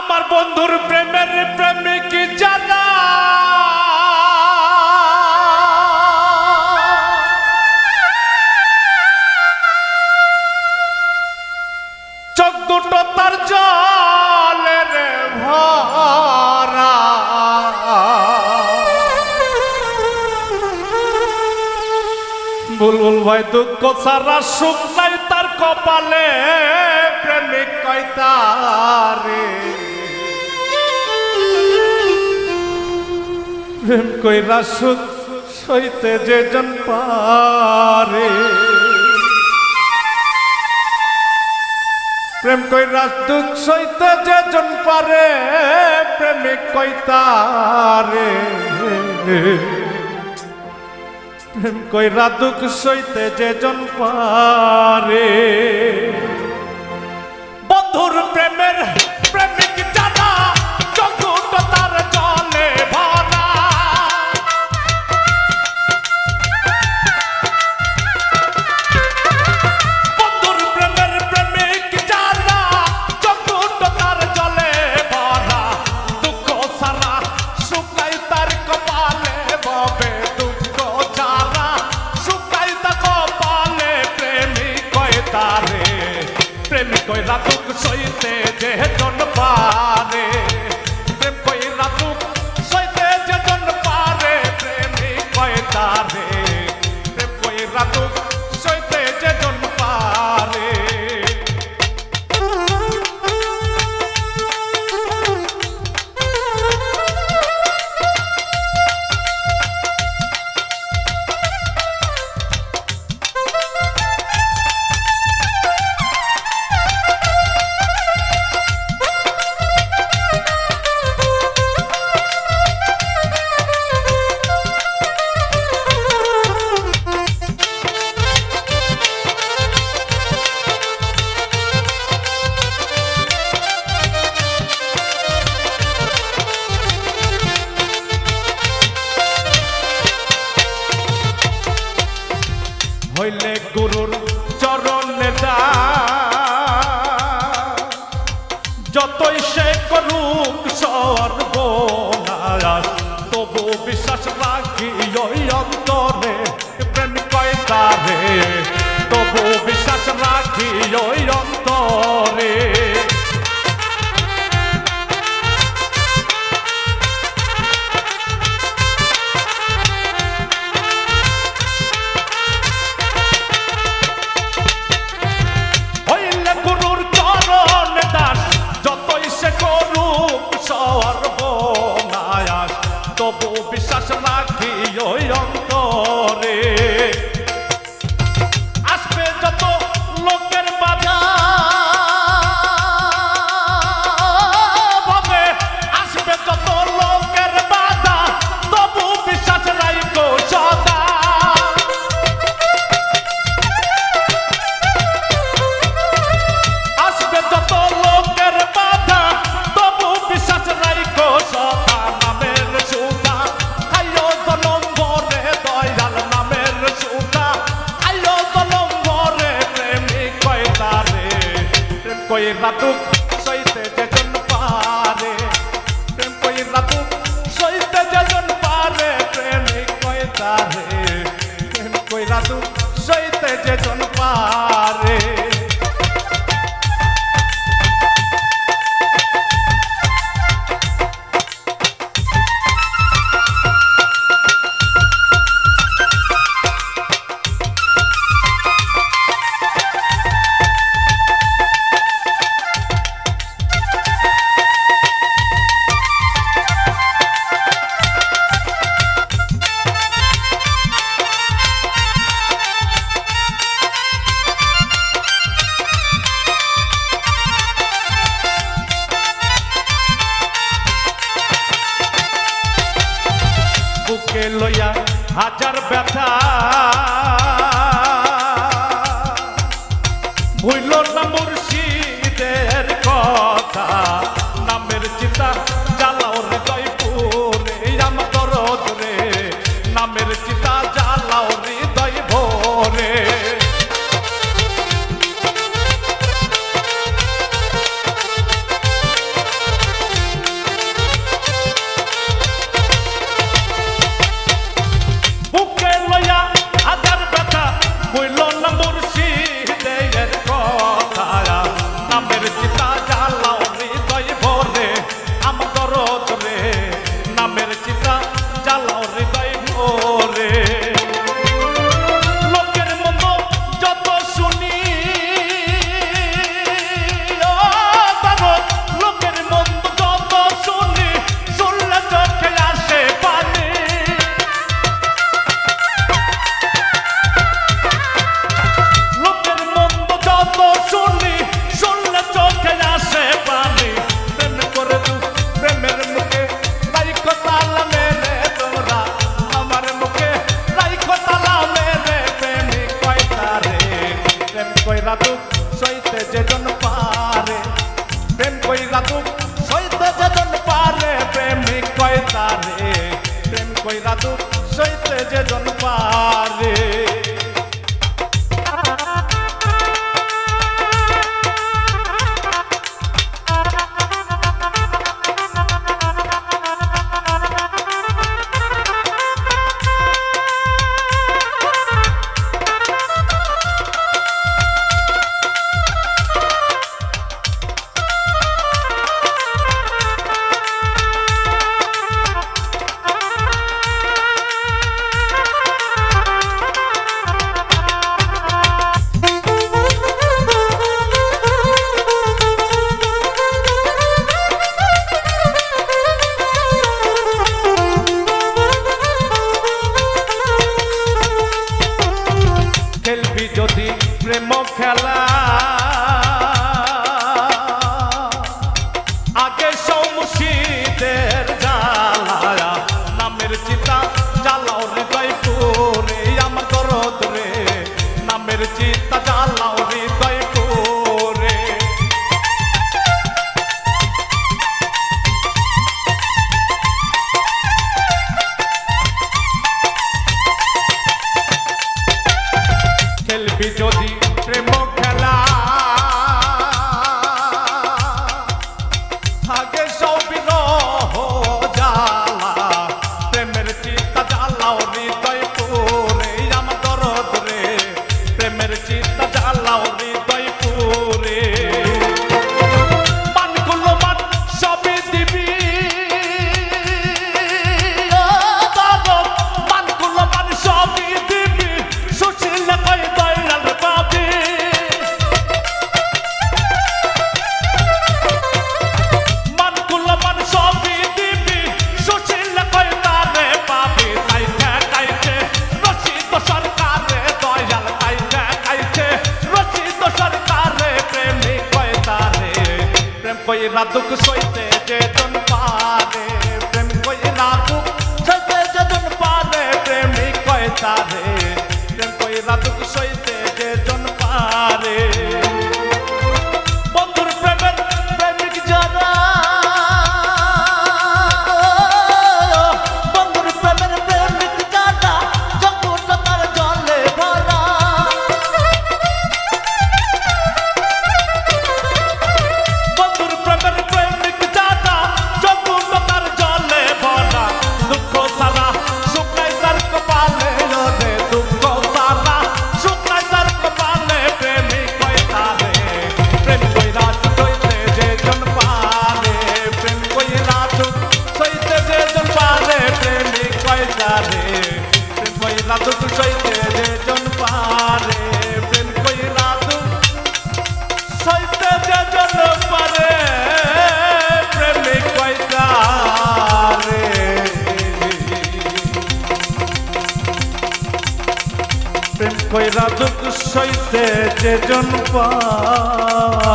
আমার বন্ধুর প্রেমের প্রেমিক জানা চোখ দুটো তার জলের ভরা বুলবুল ভাই দুঃখ সারা সুখ নাই তার কপালে প্রেমিক কয়তারে প্রেম কইরা সুখ সইতে যে জন পারে প্রেম কইরা দুঃখ সইতে যে জন পারে প্রেমিক কয়তারে প্রেম কইরা দুঃখ সইতে যে জন পারে বন্ধুর প্রেমের প্রেমিক জানা চোখ দুটো তার জলে ভরা বন্ধুর প্রেমের প্রেমিক জানা চোখ দুটো তার জলে ভরা দুঃখ সারা শুকাই তার কপালে ববে দুঃখ সারা শুকাই তার কপালে প্রেমিক কয় তারে প্রেমিক কইরা দুঃখ সইতে যে জন পারে প্রেম কইরা দুঃখ সইতে যে জন পারে প্রেমিক কয় তারে প্রেম কইরা দুঃখ সইতে যে জন পারে হইলে গুরুর চরণে যতই সে করুক সর্বনাশ তবু বিশ্বাস রাখি ওই অন্তরে প্রেম কয় তারে তবু বিশ্বাস রাখি ওই অন্তরে তবু বিশ্বাস রাখি ওই অন্তরে আসবে যত লোকের বাধা ভাবে আসবে যত লোকের বাধা তবু বিশ্বাস রাখো সদা আসবে যত লোকের বাধা তবু বিশ্বাস রাখো সদা কইরা দুঃখ সইতে যে জন পারে প্রেম কইরা দুঃখ সইতে যে জন পারে প্রেমিক কয় তারে প্রেম কইরা দুঃখ সইতে যে জন পারে বুকে লইয়া হাজার ব্যথা ভুইল না মুর্শিদের কথা নামের চিতা জ্বালাও হৃদয় পুরে আমার দরদ রে নামের চিতা জ্বালাও হৃদয় ভোরে কয় তারে প্রেম কইরা দুঃখ সইতে যে জন পারে যদি প্রেম খেলা আগে সৌমুশীদের জ্বালা নামের চিতা জ্বালাও হৃদয় পুরে আমার দরদ রে নামের চিতা জ্বালাও হৃদয় পুরে খেলবি যদি প্রেম খেলা আগে সৌবিন জ্বালা প্রেমের চিতা জ্বালাও হৃদয় পুরে আমার দরদ রে প্রেমের চিতা জ্বালাও হৃদয় পুরে মানগুলো মান সবই দিবি মানগুলো মান সবই দিবি সুশীল কই দয়াল পাবি মানগুলো মান সবই দিবি সুশীল কই তারে পাবি কাইছে রশিদ সরকারে দয়াল কাইছে রশিদ সরকারে প্রেমিক কই তারে প্রেম কইরা দুঃখ সইতে যে জন পারে প্রেম কইরা দুঃখ সইতে যে জন পারে প্রেমিক কই তারে প্রেম কইরা দুঃখ সইতে যে জন পারে বন্ধুর প্রেমের প্রেমিক যারা বন্ধুর প্রেমের প্রেমিক যারা জগৎ তার জলে ভরা বন্ধুর প্রেমের প্রেমিক যারা জগৎ তার জলে ভরা দুঃখ সারা শুকাই তার কপালে রে দুঃখ সারা শুকাই তার কপালে প্রেমিক কই তারে প্রেম কইরা সইতে যে জন পারে প্রেম কইরা সইতে যে জন পারে প্রেমিক কই তারে প্রেম কইরা সইতে যে জন পারে প্রেম কইরা সইতে যে জন পারে প্রেমিক কই তারে প্রেম কইরা দুঃখ সইতে যে জন পারে